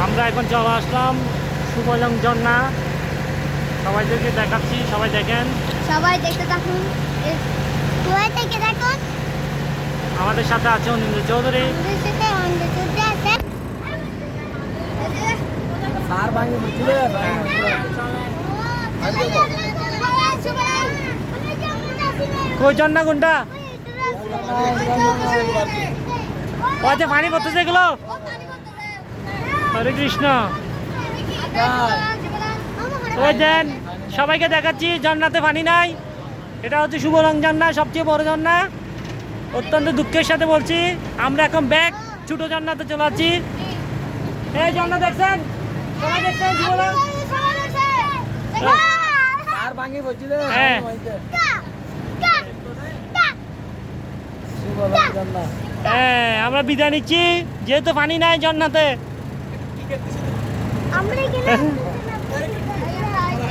আমরা এখন চলে আসলাম সুবলং ঝর্ণা, সবাইদেরকে দেখাচ্ছি, সবাই দেখেন, সবাই দেখতে থাকুন, সবাই দেখে থাকুন। আমাদের সাথে আছে অনিন্দ চৌধুরী। আমাদের সাথে অনিন্দ চৌধুরী আছে। সার ভাঙি বুঝলে কই ঝর্ণা কোনটা? ও যে পানি পড়তেছে এগুলো। হরে কৃষ্ণ। ওই দেন, সবাইকে দেখাচ্ছি ঝর্ণাতে পানি নাই। এটা হচ্ছে সুবলং ঝর্ণা, সবচেয়ে বড় ঝর্ণা। অত্যন্ত দুঃখের সাথে বলছি, আমরা এখন ব্যাক ছোট ঝর্ণাতে চলে যাচ্ছি। এই ঝর্ণা দেখছেন, সবাই দেখছেন সুবলং? সার ভাঙি বুঝলে হ্যাঁ। হ্যাঁ, আমরা বিদায় নিচ্ছি, যেহেতু পানি নাই ঝর্ণাতে। আমরা এখানে